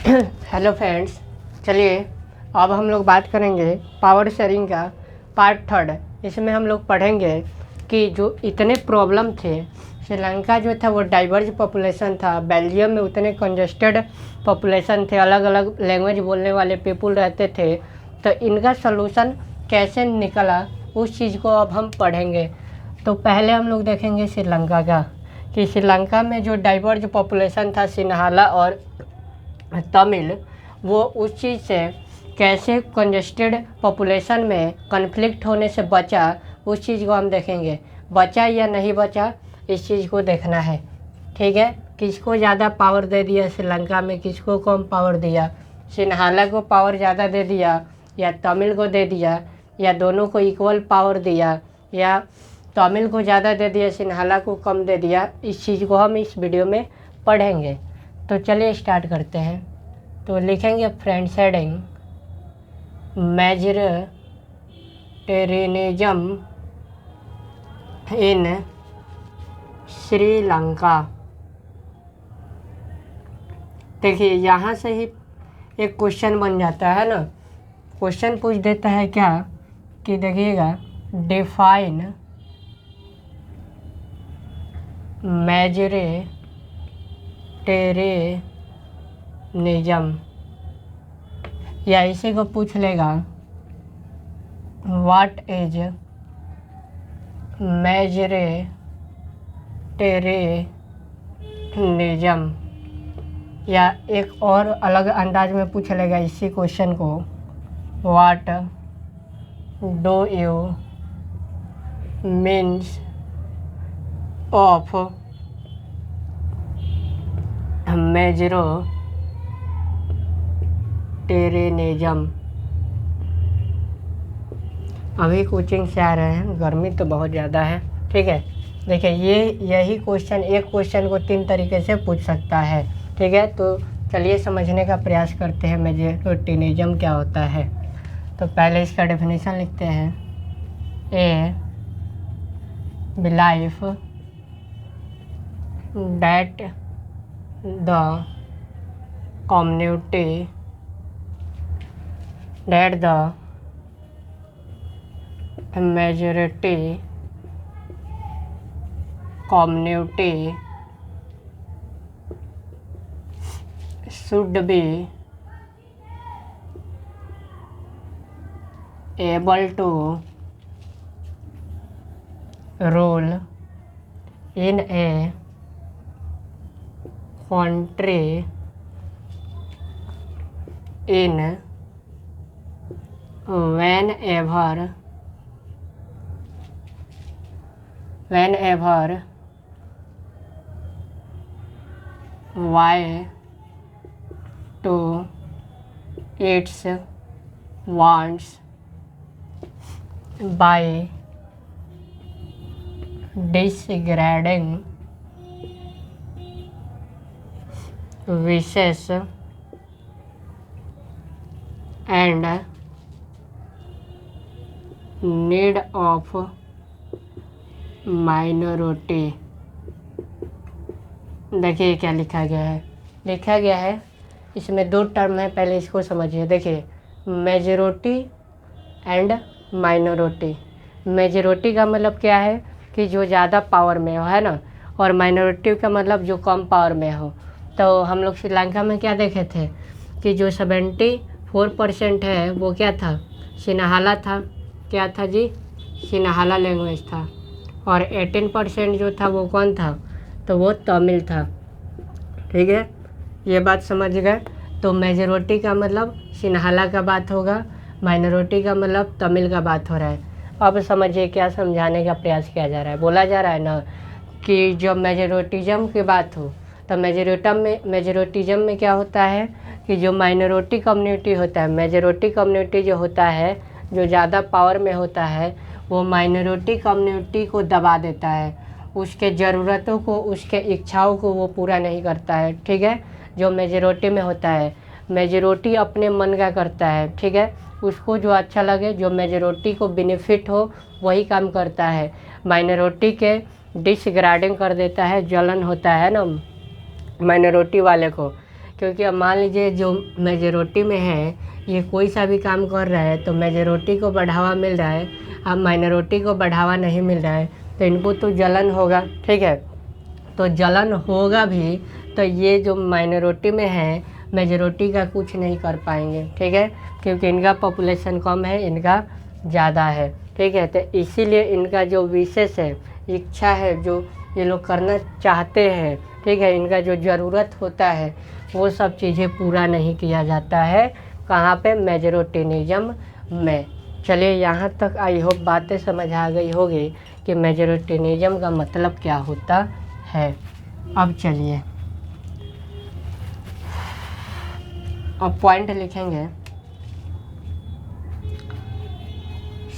Hello friends, चलिए अब हम लोग बात करेंगे पावर शेयरिंग का पार्ट थर्ड। इसमें हम लोग पढ़ेंगे कि जो इतने प्रॉब्लम थे, श्रीलंका जो था वो डाइवर्ज पॉपुलेशन था, बेल्जियम में उतने कंजेस्टेड पॉपुलेशन थे, अलग अलग लैंग्वेज बोलने वाले पीपुल रहते थे, तो इनका सलूशन कैसे निकला उस चीज़ को अब हम पढ़ेंगे। तो पहले हम लोग देखेंगे श्रीलंका का, कि श्रीलंका में जो डाइवर्ज पॉपुलेशन था सिन्हाला और तमिल, वो उस चीज़ से कैसे कंजेस्टेड पॉपुलेशन में कन्फ्लिक्ट होने से बचा, उस चीज़ को हम देखेंगे। बचा या नहीं बचा, इस चीज़ को देखना है, ठीक है। किसको ज़्यादा पावर दे दिया श्रीलंका में, किसको कम पावर दिया, सिन्हाला को पावर ज़्यादा दे दिया या तमिल को दे दिया, या दोनों को इक्वल पावर दिया, या तमिल को ज़्यादा दे दिया सिन्हाला को कम दे दिया, इस चीज़ को हम इस वीडियो में पढ़ेंगे। तो चलिए स्टार्ट करते हैं। तो लिखेंगे फ्रेंड शेडिंग मेजोरिटेरियनिज्म इन श्रीलंका। देखिए यहाँ से ही एक क्वेश्चन बन जाता है ना। क्वेश्चन पूछ देता है क्या, कि देखिएगा, डिफाइन मेजोरिटेरियनिज्म, या इसी को पूछ लेगा व्हाट इज मेजोरिटेरियनिज्म, या एक और अलग अंदाज में पूछ लेगा इसी क्वेश्चन को, what do you means of majoritarianism. अभी कोचिंग से आ रहे हैं, गर्मी तो बहुत ज़्यादा है, ठीक है। देखिए यही क्वेश्चन, एक क्वेश्चन को 3 तरीके से पूछ सकता है, ठीक है। तो चलिए समझने का प्रयास करते हैं मेजोरिटेरियनिज्म क्या होता है। तो पहले इसका डेफिनेशन लिखते हैं। A belief that the community that the majority community should be able to rule in a country in whenever y to its wants by disregarding wishes and need of minority। देखिए क्या लिखा गया है। लिखा गया है, इसमें 2 टर्म है, पहले इसको समझिए। देखिए, मेजॉरिटी एंड माइनॉरिटी। मेजॉरिटी का मतलब क्या है, कि जो ज़्यादा पावर में हो, है ना, और माइनॉरिटी का मतलब जो कम पावर में हो। तो हम लोग श्रीलंका में क्या देखे थे, कि जो 74% है वो क्या था, सिन्हाला था। क्या था जी, सिन्हाला लैंग्वेज था। और 18% जो था वो कौन था, तो वो तमिल था, ठीक है। ये बात समझ गए। तो मेजॉरिटी का मतलब सिन्हाला का बात होगा, माइनॉरिटी का मतलब तमिल का बात हो रहा है। अब समझिए क्या समझाने का प्रयास किया जा रहा है। बोला जा रहा है ना कि जब मेजॉरिटिज्म की बात हो, तो मेजॉरिटिज्म में क्या होता है, कि जो माइनॉरिटी कम्युनिटी होता है, मेजॉरिटी कम्युनिटी जो होता है, जो ज़्यादा पावर में होता है, वो माइनॉरिटी कम्युनिटी को दबा देता है, उसके ज़रूरतों को, उसके इच्छाओं को वो पूरा नहीं करता है, ठीक है। जो मेजॉरिटी में होता है, मेजॉरिटी अपने मन का करता है, ठीक है। उसको जो अच्छा लगे, जो मेजॉरिटी को बेनिफिट हो, वही काम करता है। माइनॉरिटी के डिसग्रेडिंग कर देता है, जलन होता है ना माइनॉरिटी वाले को, क्योंकि अब मान लीजिए जो मेजोरिटी में है ये कोई सा भी काम कर रहा है तो मेजोरिटी को बढ़ावा मिल रहा है, अब माइनॉरिटी को बढ़ावा नहीं मिल रहा है, तो इनको तो जलन होगा। ठीक है, तो जलन होगा भी तो ये जो माइनॉरिटी में है मेजोरिटी का कुछ नहीं कर पाएंगे। ठीक है, क्योंकि इनका पॉपुलेशन कम है, इनका ज़्यादा है। ठीक है, तो इसीलिए इनका जो विशेष है, इच्छा है, जो ये लोग करना चाहते हैं, ठीक है, इनका जो ज़रूरत होता है वो सब चीज़ें पूरा नहीं किया जाता है। कहाँ पे? मेजोरिटेनिज्म में। चलिए यहाँ तक आई होप बातें समझ आ गई होगी कि मेजोरिटेनिज्म का मतलब क्या होता है। अब चलिए अब पॉइंट लिखेंगे।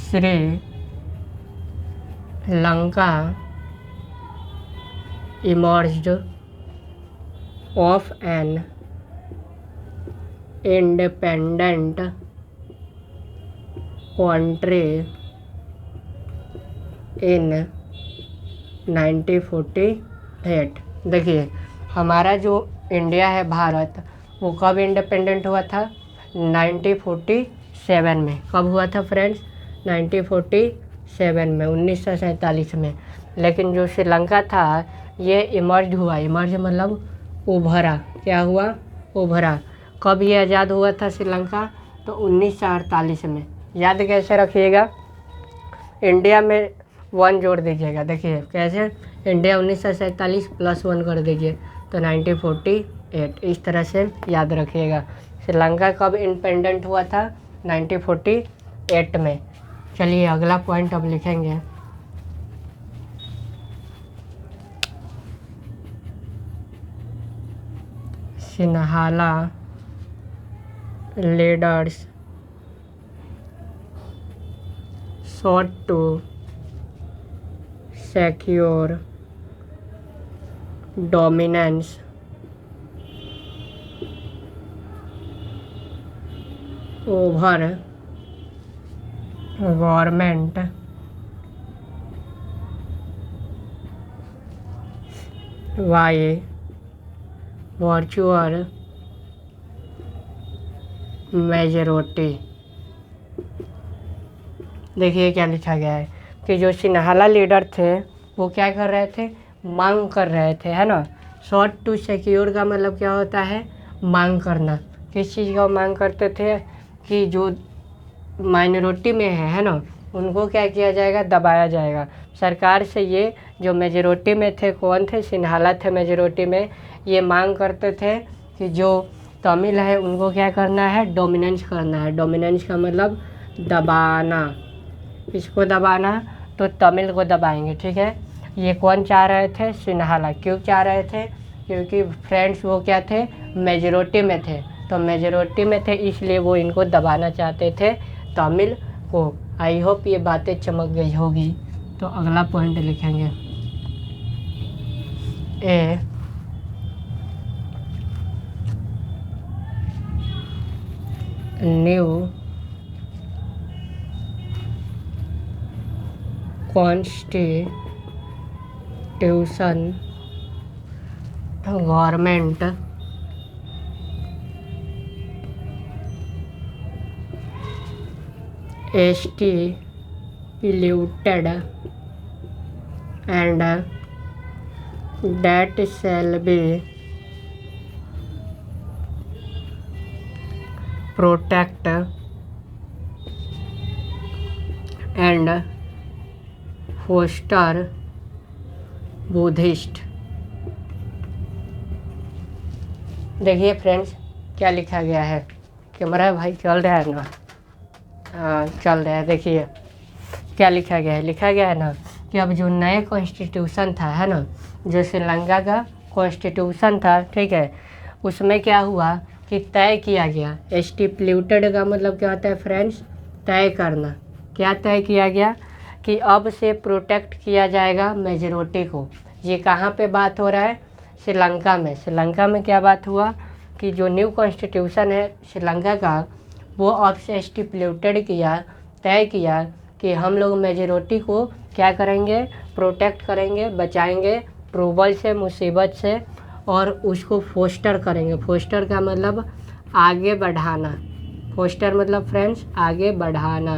Shri Lanka emerged of an independent country in 1948। देखिए हमारा जो इंडिया है भारत, वो कब इंडिपेंडेंट हुआ था? 1947 में। कब हुआ था फ्रेंड्स? 1947 में, 1947 में। लेकिन जो श्रीलंका था ये इमर्ज हुआ। इमर्ज मतलब उभरा। क्या हुआ? उभरा। कब ये आज़ाद हुआ था श्रीलंका? तो 1948 में। याद कैसे रखिएगा? इंडिया में 1 जोड़ दीजिएगा। देखिए कैसे, इंडिया 1947 + 1 कर दीजिए तो 1948। इस तरह से याद रखिएगा। श्रीलंका कब इंडिपेंडेंट हुआ था? 1948 में। चलिए अगला पॉइंट अब लिखेंगे। Sinhala leaders sought to secure dominance over government by virtual majority. देखिए क्या लिखा गया है कि जो सिन्हाला लीडर थे वो क्या कर रहे थे? मांग कर रहे थे, है ना। शॉर्ट टू सिक्योर का मतलब क्या होता है? मांग करना। किस चीज़ का मांग करते थे? कि जो माइनॉरिटी में है ना, उनको क्या किया जाएगा? दबाया जाएगा सरकार से। ये जो मेजोरिटी में थे, कौन थे? सिन्हाला थे मेजोरिटी में। ये मांग करते थे कि जो तमिल है उनको क्या करना है? डोमिनेंस करना है। डोमिनेंस का मतलब दबाना। किसको दबाना? तो तमिल को दबाएंगे। ठीक है, ये कौन चाह रहे थे? सिन्हाला। क्यों चाह रहे थे? क्योंकि फ्रेंड्स वो क्या थे? मेजोरिटी में थे। तो मेजोरिटी में थे इसलिए वो इनको दबाना चाहते थे, तमिल को। आई होप ये बातें चमक गई होगी। तो अगला पॉइंट लिखेंगे। A new constitution government stipulated and that shall be protect and foster Buddhist. देखिए फ्रेंड्स क्या लिखा गया है। कैमरा भाई चल रहा है ना? हाँ चल रहा है। देखिए क्या लिखा गया है। लिखा गया है ना कि अब जो नए कॉन्स्टिट्यूशन था, है ना, जो श्रीलंका का कॉन्स्टिट्यूशन था, ठीक है, उसमें क्या हुआ कि तय किया गया। स्टिप्यूटेड का मतलब क्या होता है फ्रेंड्स? तय करना। क्या तय किया गया? कि अब से प्रोटेक्ट किया जाएगा मेजोरिटी को। ये कहाँ पे बात हो रहा है? श्रीलंका में। श्रीलंका में क्या बात हुआ कि जो न्यू कॉन्स्टिट्यूशन है श्रीलंका का, वो अब से स्टिप्यूटेड किया, तय किया कि हम लोग मेजोरिटी को क्या करेंगे? प्रोटेक्ट करेंगे, बचाएंगे ट्रबल से, मुसीबत से, और उसको फोस्टर करेंगे। फोस्टर का मतलब आगे बढ़ाना। फोस्टर मतलब फ्रेंड्स आगे बढ़ाना,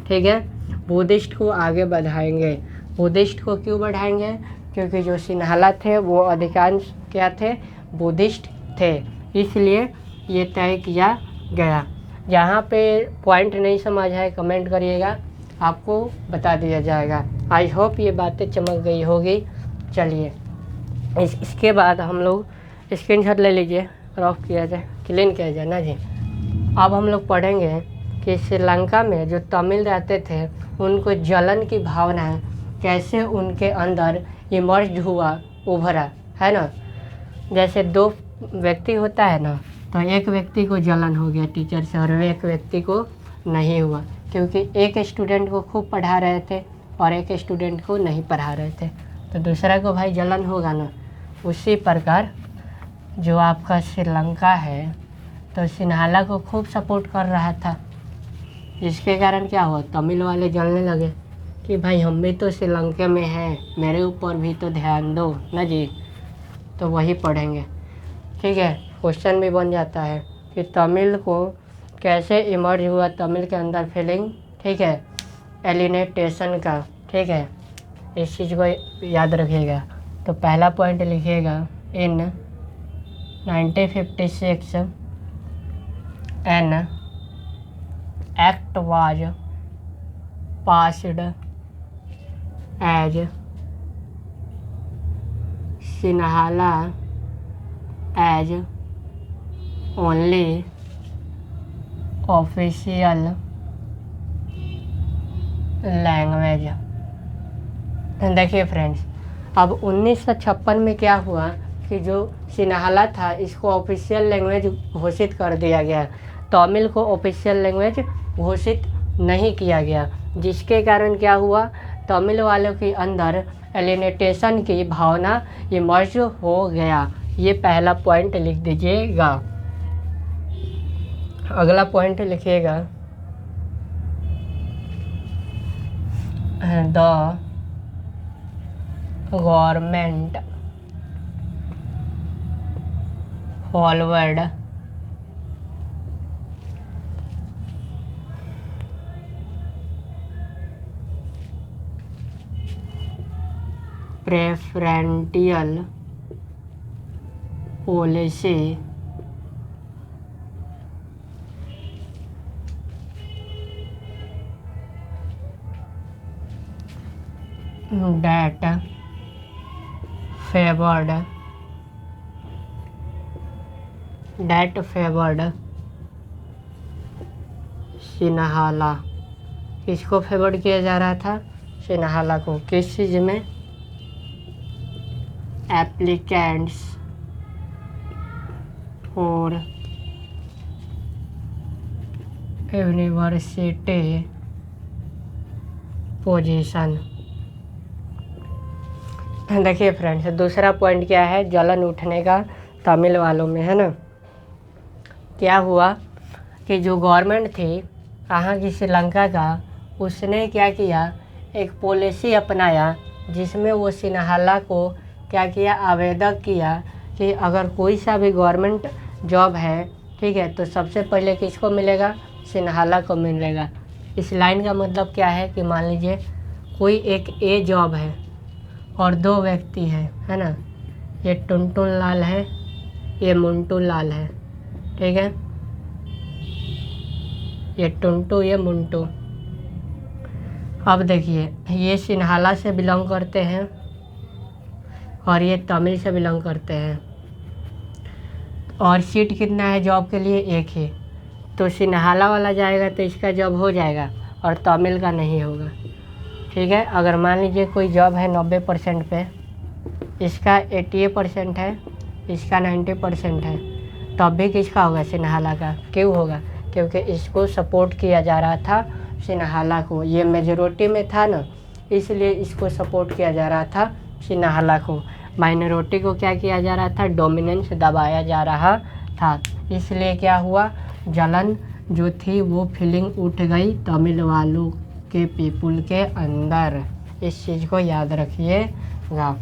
ठीक है। बुद्धिस्ट को आगे बढ़ाएंगे। बुद्धिस्ट को क्यों बढ़ाएंगे? क्योंकि जो सिन्हाला थे वो अधिकांश क्या थे? बुद्धिस्ट थे, इसलिए ये तय किया गया। जहाँ पे पॉइंट नहीं समझ है कमेंट करिएगा, आपको बता दिया जाएगा। आई होप ये बातें चमक गई होगी। चलिए इसके बाद हम लोग स्क्रीनशॉट ले लीजिए और ऑफ किया जाए, क्लीन किया जाए ना जी। अब हम लोग पढ़ेंगे कि श्रीलंका में जो तमिल रहते थे उनको जलन की भावना कैसे उनके अंदर इमर्ज हुआ, उभरा, है ना। जैसे दो व्यक्ति होता है ना, तो एक व्यक्ति को जलन हो गया टीचर से और एक व्यक्ति को नहीं हुआ, क्योंकि एक स्टूडेंट को खूब पढ़ा रहे थे और एक स्टूडेंट को नहीं पढ़ा रहे थे, तो दूसरा को भाई जलन होगा ना। उसी प्रकार जो आपका श्रीलंका है तो सिन्हाला को खूब सपोर्ट कर रहा था, जिसके कारण क्या हुआ, तमिल वाले जलने लगे कि भाई हम भी तो श्रीलंका में हैं, मेरे ऊपर भी तो ध्यान दो ना जी। तो वही पढ़ेंगे, ठीक है। क्वेश्चन भी बन जाता है कि तमिल को कैसे इमर्ज हुआ, तमिल के अंदर फीलिंग, ठीक है, एलिनेटेशन का, ठीक है। इस चीज़ को याद रखिएगा। तो पहला पॉइंट लिखिएगा, in 1956 an act was passed as Sinhala as only official language. देखिए फ्रेंड्स, अब 1956 में क्या हुआ कि जो सिन्हाला था इसको ऑफिशियल लैंग्वेज घोषित कर दिया गया, तमिल को ऑफिशियल लैंग्वेज घोषित नहीं किया गया, जिसके कारण क्या हुआ, तमिल वालों के अंदर एलिनेटेशन की भावना इमर्ज हो गया। ये पहला पॉइंट लिख दीजिएगा। अगला पॉइंट लिखिएगा, the government forward preferential policy that favored Sinhala. किसको फेवर्ड किया जा रहा था? सिन्हाला को। किस चीज़ में? Applicants for university position. देखिए फ्रेंड्स, दूसरा पॉइंट क्या है, जलन उठने का तमिल वालों में, है ना। क्या हुआ कि जो गवर्नमेंट थी कहाँ की, श्रीलंका का, उसने क्या किया, एक पॉलिसी अपनाया जिसमें वो सिन्हाला को क्या किया, आवेदक किया कि अगर कोई सा भी गवर्नमेंट जॉब है, ठीक है, तो सबसे पहले किसको मिलेगा, सिन्हाला को मिलेगा। इस लाइन का मतलब क्या है कि मान लीजिए कोई एक ए जॉब है और दो व्यक्ति हैं, है ना, ये टुनटुन लाल है, ये मुंटू लाल है, ठीक है, ये टुनटू, ये मुंटू। अब देखिए, ये सिन्हाला से बिलोंग करते हैं और ये तमिल से बिलोंग करते हैं, और सीट कितना है जॉब के लिए, एक ही। तो सिन्हाला वाला जाएगा तो इसका जॉब हो जाएगा और तमिल का नहीं होगा, ठीक है। अगर मान लीजिए कोई जॉब है 90% पे, इसका 80% है, इसका 90% है, तब भी किसका होगा, सिन्हाला का। क्यों होगा? क्योंकि इसको सपोर्ट किया जा रहा था सिन्हाला को, ये मेजॉरिटी में था ना, इसलिए इसको सपोर्ट किया जा रहा था सिन्हाला को। माइनॉरिटी को क्या किया जा रहा था, डोमिनेंस दबाया जा रहा था। इसलिए क्या हुआ, जलन जो थी वो फीलिंग उठ गई तमिल वालों के पीपुल के अंदर। इस चीज़ को याद रखिएगा।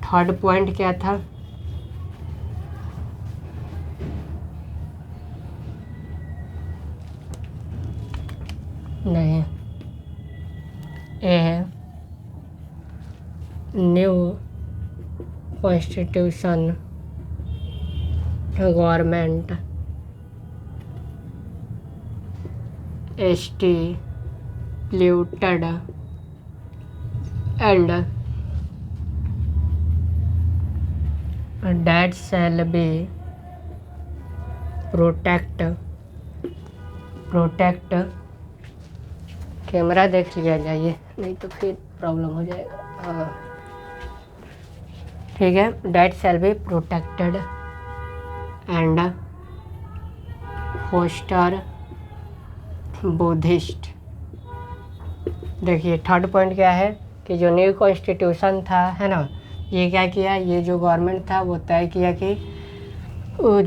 थर्ड पॉइंट क्या था, constitution government instituted and that shall be protect camera देख लिया जाइए, नहीं तो फिर प्रॉब्लम हो जाएगा। हाँ ठीक है, that shall be protected and foster Buddhist. देखिए थर्ड पॉइंट क्या है कि जो न्यू कॉन्स्टिट्यूशन था, है ना, ये क्या किया, ये जो गवर्नमेंट था वो तय किया कि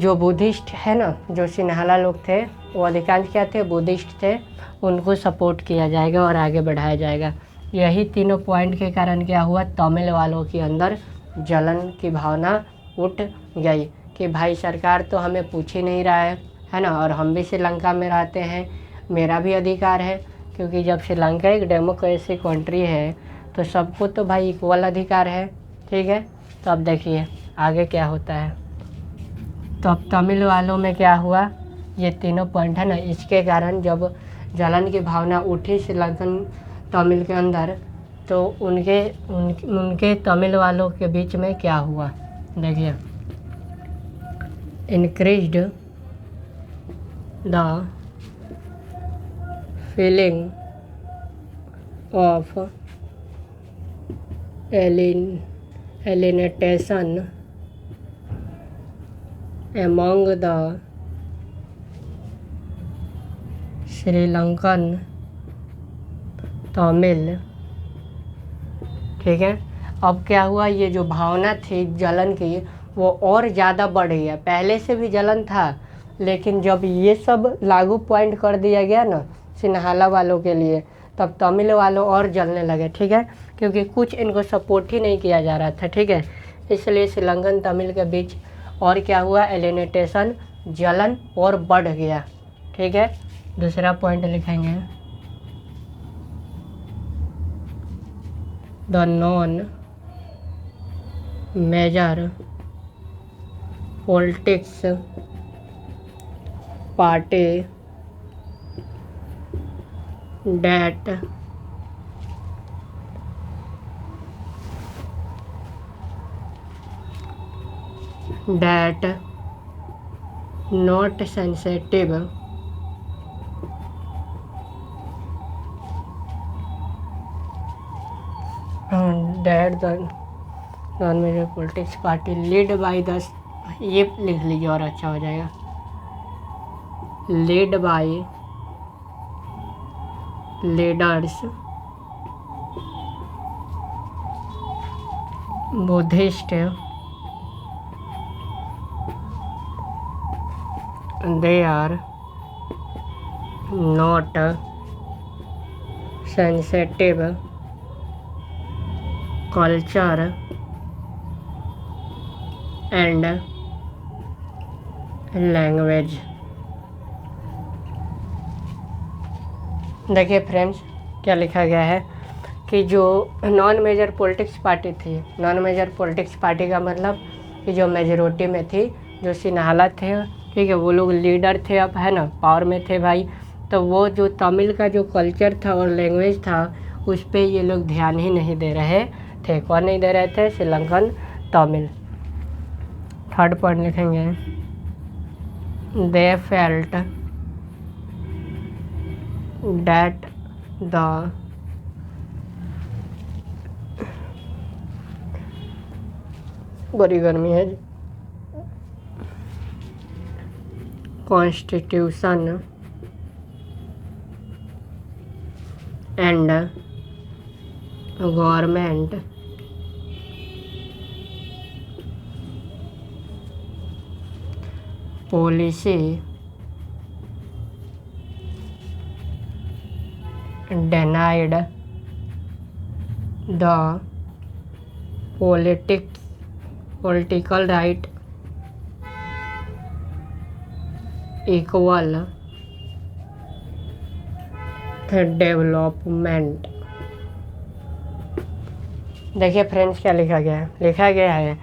जो बुद्धिस्ट है ना, जो सिन्हाला लोग थे वो अधिकांश क्या थे, बुद्धिस्ट थे, उनको सपोर्ट किया जाएगा और आगे बढ़ाया जाएगा। यही तीनों पॉइंट के कारण क्या हुआ, तमिल वालों के अंदर जलन की भावना उठ गई कि भाई सरकार तो हमें पूछ ही नहीं रहा है ना, और हम भी श्रीलंका में रहते हैं, मेरा भी अधिकार है, क्योंकि जब श्रीलंका एक डेमोक्रेसी कंट्री है तो सबको तो भाई इक्वल अधिकार है। ठीक है, तो अब देखिए आगे क्या होता है। तो अब तमिल वालों में क्या हुआ, ये तीनों पॉइंट है ना, इसके कारण जब जलन की भावना उठी श्रीलंकन तमिल के अंदर, तो उनके तमिल वालों के बीच में क्या हुआ, देखिए increased the feeling of alienation among the Sri Lankan Tamil. ठीक है, अब क्या हुआ, ये जो भावना थी जलन की वो और ज़्यादा बढ़ गई है। पहले से भी जलन था, लेकिन जब ये सब लागू पॉइंट कर दिया गया ना सिन्हाला वालों के लिए, तब तमिल वालों और जलने लगे। ठीक है, क्योंकि कुछ इनको सपोर्ट ही नहीं किया जा रहा था। ठीक है, इसलिए श्रीलंकन तमिल के बीच और क्या हुआ, एलिनेटेशन, जलन और बढ़ गया। ठीक है, दूसरा पॉइंट लिखेंगे, the non major politics party that not sensitive that the non-major politics party led by the, ये लिख लीजिए और अच्छा हो जाएगा, led by leaders Buddhist, they are not sensitive culture and language। देखिए फ्रेंड्स क्या लिखा गया है कि जो नॉन मेजर पॉलिटिक्स पार्टी थी, नॉन मेजर पॉलिटिक्स पार्टी का मतलब कि जो मेजोरिटी में थी, जो सिन्हाला थे, ठीक है, वो लोग लीडर थे, अब है ना, पावर में थे भाई, तो वो जो तमिल का जो कल्चर था और लैंग्वेज था उस पर ये लोग ध्यान ही नहीं दे रहे थे। कौन नहीं दे रहे थे, श्रीलंकन तमिल। थर्ड पॉइंट लिखेंगे, दे फेल्ट that the बड़ी गर्मी है, constitution and government policy denied the political right equal development. देखिए फ्रेंड्स क्या लिखा गया है,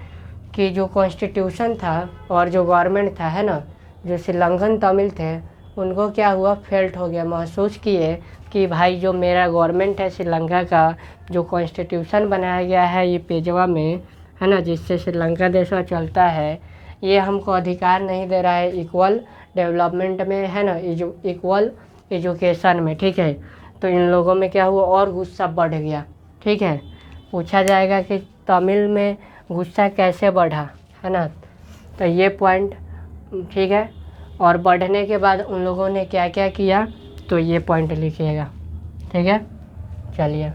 कि जो कॉन्स्टिट्यूशन था और जो गवर्नमेंट था, है ना, जो श्रीलंकन तमिल थे उनको क्या हुआ, फेल्ट हो गया, महसूस किए कि भाई जो मेरा गवर्नमेंट है श्रीलंका का, जो कॉन्स्टिट्यूशन बनाया गया है ये पेजवा में, है ना, जिससे श्रीलंका देश में चलता है, ये हमको अधिकार नहीं दे रहा है इक्वल डेवलपमेंट में, है ना, इक्वल एजुकेशन में। ठीक है, तो इन लोगों में क्या हुआ, और गुस्सा बढ़ गया। ठीक है, पूछा जाएगा कि तमिल में गुस्सा कैसे बढ़ा, है ना, तो ये पॉइंट। ठीक है, और बढ़ने के बाद उन लोगों ने क्या क्या किया, तो ये पॉइंट लिखिएगा। ठीक है, चलिए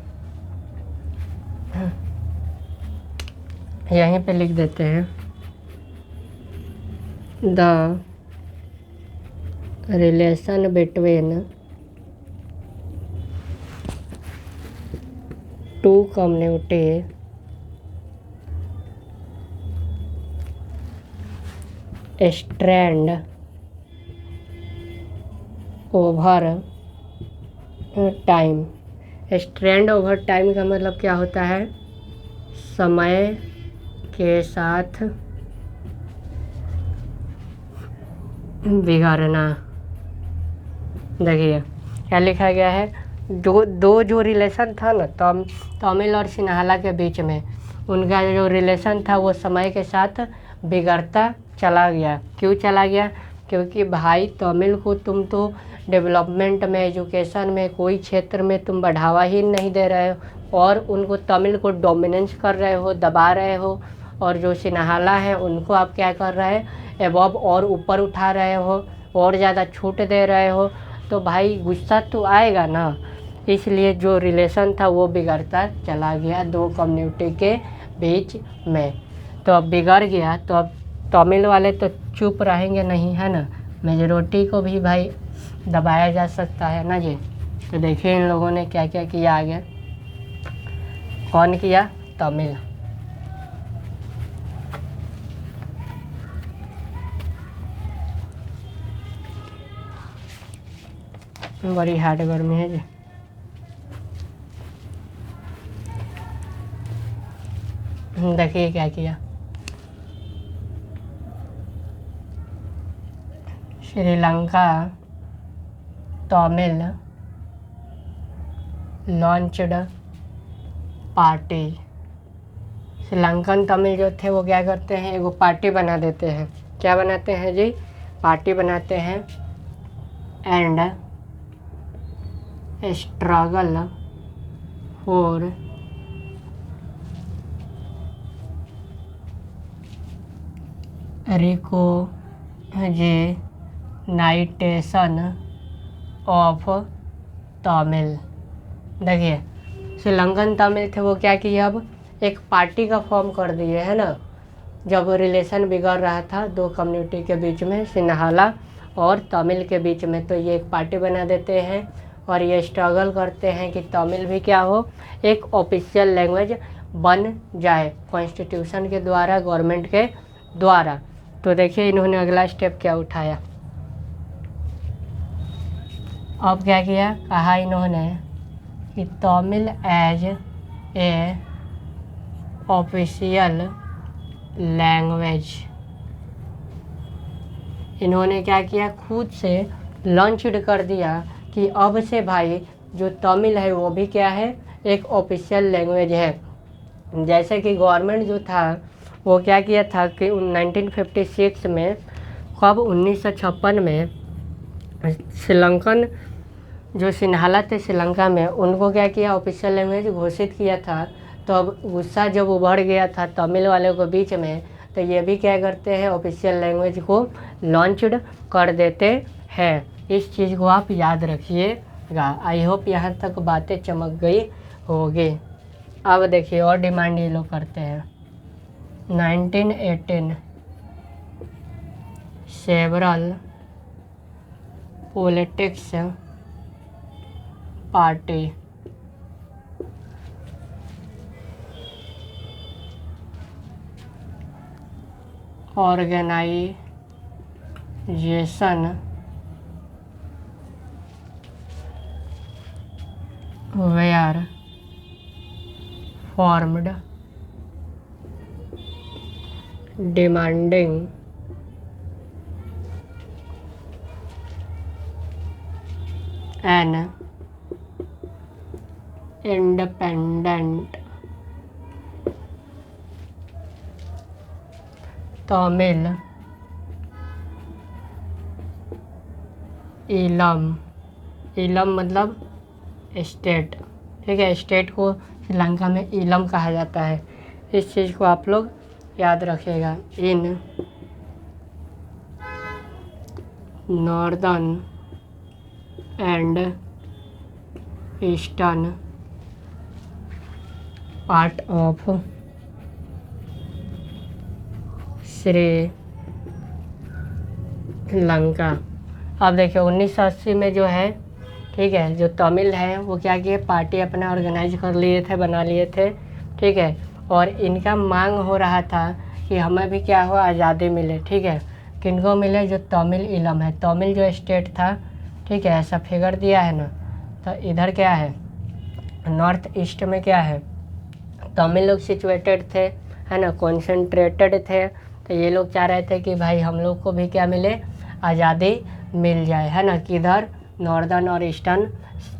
यहीं पे लिख देते हैं, the relation between two community strand over time. Strand over time का मतलब क्या होता है, समय के साथ बिगड़ना। देखिए क्या लिखा गया है, जो रिलेशन था ना तमिल और सिन्हाला के बीच में, उनका जो रिलेशन था वो समय के साथ बिगड़ता चला गया। क्यों चला गया, क्योंकि भाई तमिल को तुम तो डेवलपमेंट में, एजुकेशन में, कोई क्षेत्र में तुम बढ़ावा ही नहीं दे रहे हो और उनको तमिल को डोमिनेंस कर रहे हो, दबा रहे हो, और जो सिन्हाला है उनको आप क्या कर रहे हैं, एबव और ऊपर उठा रहे हो और ज़्यादा छूट दे रहे हो, तो भाई गुस्सा तो आएगा ना। इसलिए जो रिलेशन था वो बिगड़ता चला गया दो कम्युनिटी के बीच में। तो अब बिगड़ गया तो अब तमिल वाले तो चुप रहेंगे नहीं, है ना, मेजोरिटी को भी भाई दबाया जा सकता है ना जी। तो देखिए इन लोगों ने क्या क्या किया आगे। कौन किया, तमिल। बड़ी हार्ड गर्मी है जी। देखिए क्या किया, श्रीलंका तमिल लॉन्च्ड पार्टी। श्रीलंकन तमिल जो थे वो क्या करते हैं, एगो पार्टी बना देते हैं। क्या बनाते हैं जी, पार्टी बनाते हैं। And struggle for recognition of Tamil. देखिए श्रीलंकन तमिल थे वो क्या किए, अब एक पार्टी का फॉर्म कर दिए, है ना, जब रिलेशन बिगड़ रहा था दो कम्युनिटी के बीच में, सिन्हाला और तमिल के बीच में, तो ये एक पार्टी बना देते हैं और ये स्ट्रगल करते हैं कि तमिल भी क्या हो, एक ऑफिशियल लैंग्वेज बन जाए कॉन्स्टिट्यूशन के द्वारा, गवर्नमेंट के द्वारा। तो देखिए इन्होंने अगला स्टेप क्या उठाया, अब क्या किया, कहा इन्होंने कि Tamil as a official language. इन्होंने क्या किया, खुद से लॉन्च्ड कर दिया कि अब से भाई जो तमिल है वो भी क्या है, एक ऑफिशियल लैंग्वेज है। जैसे कि गवर्नमेंट जो था वो क्या किया था कि 1956 में, कब 1956 में श्रीलंकन जो सिन्हाला थे श्रीलंका में, उनको क्या किया, ऑफिशियल लैंग्वेज घोषित किया था। तो अब गुस्सा जब उभर गया था तमिल वालों के बीच में, तो ये भी क्या करते हैं, ऑफिशियल लैंग्वेज को लॉन्च्ड कर देते हैं। इस चीज़ को आप याद रखिएगा। आई होप यहाँ तक बातें चमक गई होगी। अब देखिए और डिमांड ये लोग करते हैं। 1918 several politics party organisation were formed demanding an independent Tamil Eelam, Eelam मतलब स्टेट, ठीक है। स्टेट को श्रीलंका में ईलम कहा जाता है। इस चीज़ को आप लोग याद रखिएगा। In northern and eastern part of Sri Lanka. अब देखिए 1980 में जो है, ठीक है, जो तमिल है वो क्या किए, पार्टी अपना ऑर्गेनाइज कर लिए थे, बना लिए थे, ठीक है। और इनका मांग हो रहा था कि हमें भी क्या हो, आज़ादी मिले, ठीक है। किनको मिले, जो तमिल ईलम है, तमिल जो स्टेट था, ठीक है, ऐसा फिगर दिया है ना। तो इधर क्या है, नॉर्थ ईस्ट में क्या है, तमिल लोग सिचुएटेड थे, है ना, कॉन्सेंट्रेटेड थे। तो ये लोग चाह रहे थे कि भाई हम लोग को भी क्या मिले, आज़ादी मिल जाए, है ना। किधर, नॉर्दर्न और ईस्टर्न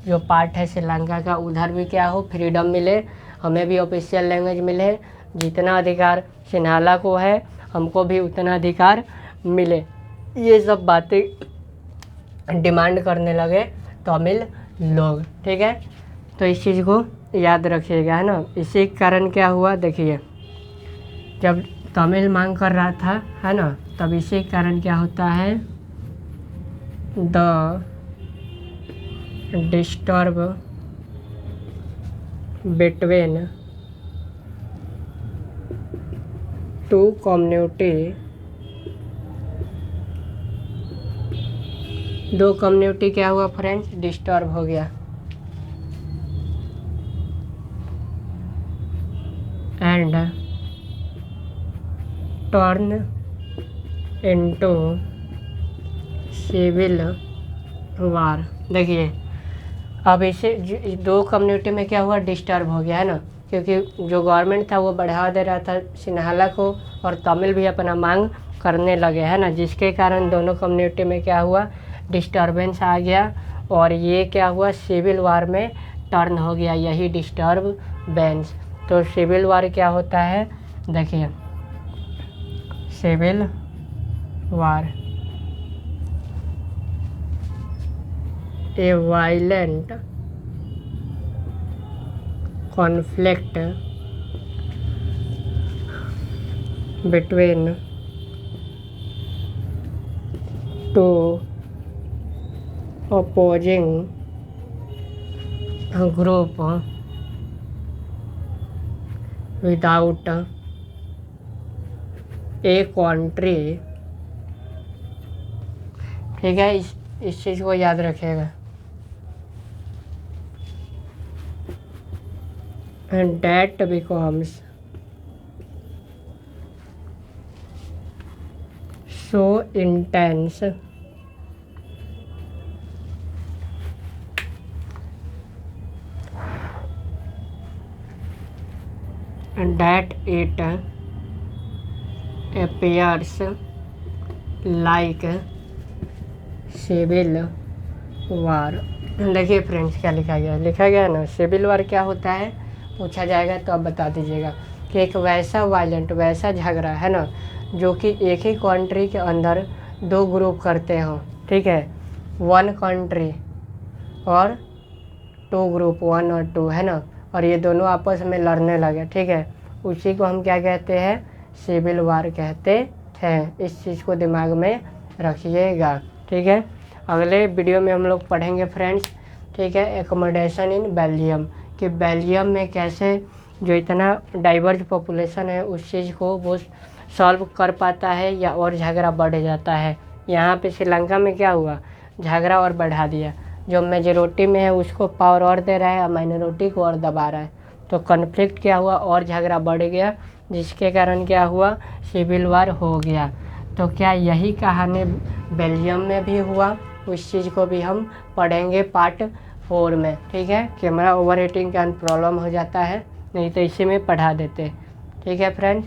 जो पार्ट है श्रीलंका का, उधर भी क्या हो, फ्रीडम मिले, हमें भी ऑफिशियल लैंग्वेज मिले, जितना अधिकार सिन्हाला को है हमको भी उतना अधिकार मिले। ये सब बातें डिमांड करने लगे तमिल लोग, ठीक है। तो इस चीज़ को याद रखिएगा, है ना। इसी कारण क्या हुआ, देखिए जब तमिल मांग कर रहा था, है ना, तब इसी कारण क्या होता है, the disturb between two community, दो कम्युनिटी क्या हुआ फ्रेंड्स, डिस्टर्ब हो गया। And turn into civil war. देखिए अब इसे दो कम्युनिटी में क्या हुआ, डिस्टर्ब हो गया, है ना, क्योंकि जो गवर्नमेंट था वो बढ़ावा दे रहा था सिन्हाला को, और तमिल भी अपना मांग करने लगे, है ना, जिसके कारण दोनों कम्युनिटी में क्या हुआ, डिस्टर्बेंस आ गया। और ये क्या हुआ, सिविल वार में टर्न हो गया, यही डिस्टर्बेंस। तो सिविल वार क्या होता है, देखिए civil war a violent conflict between two opposing group without a country, ठीक है। इस चीज़ को याद रखिएगा। and that becomes so intense that it appears like civil war. देखिए फ्रेंड्स क्या लिखा गया है, लिखा गया है ना, सिविल वार क्या होता है पूछा जाएगा तो आप बता दीजिएगा कि एक वैसा वायलेंट, वैसा झगड़ा, है ना, जो कि एक ही कंट्री के अंदर दो ग्रुप करते हों, ठीक है, वन कंट्री और टू ग्रुप, 1 और 2, है ना, और ये दोनों आपस में लड़ने लगे, ठीक है, उसी को हम क्या कहते हैं, सिविल वार कहते हैं। इस चीज़ को दिमाग में रखिएगा, ठीक है। अगले वीडियो में हम लोग पढ़ेंगे फ्रेंड्स, ठीक है, एकोमोडेशन इन बेल्जियम, कि बेल्जियम में कैसे जो इतना डाइवर्स पॉपुलेशन है उस चीज़ को वो सॉल्व कर पाता है या और झगड़ा बढ़ जाता है। यहाँ पे श्रीलंका में क्या हुआ, झगड़ा और बढ़ा दिया, जो मेजोरिटी में है उसको पावर और दे रहा है और माइनॉरिटी को और दबा रहा है। तो कॉन्फ्लिक्ट क्या हुआ, और झगड़ा बढ़ गया, जिसके कारण क्या हुआ, सिविल वार हो गया। तो क्या यही कहानी बेल्जियम में भी हुआ, उस चीज़ को भी हम पढ़ेंगे पार्ट 4 में, ठीक है। कैमरा ओवर हीटिंग का प्रॉब्लम हो जाता है, नहीं तो इसी में पढ़ा देते, ठीक है फ्रेंड्स।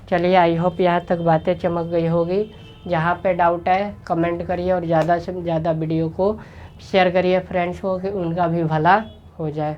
चलिए, आई होप यहाँ तक बातें चमक गई होगी। जहाँ पे डाउट है कमेंट करिए और ज़्यादा से ज़्यादा वीडियो को शेयर करिए फ्रेंड्स को कि उनका भी भला हो जाए।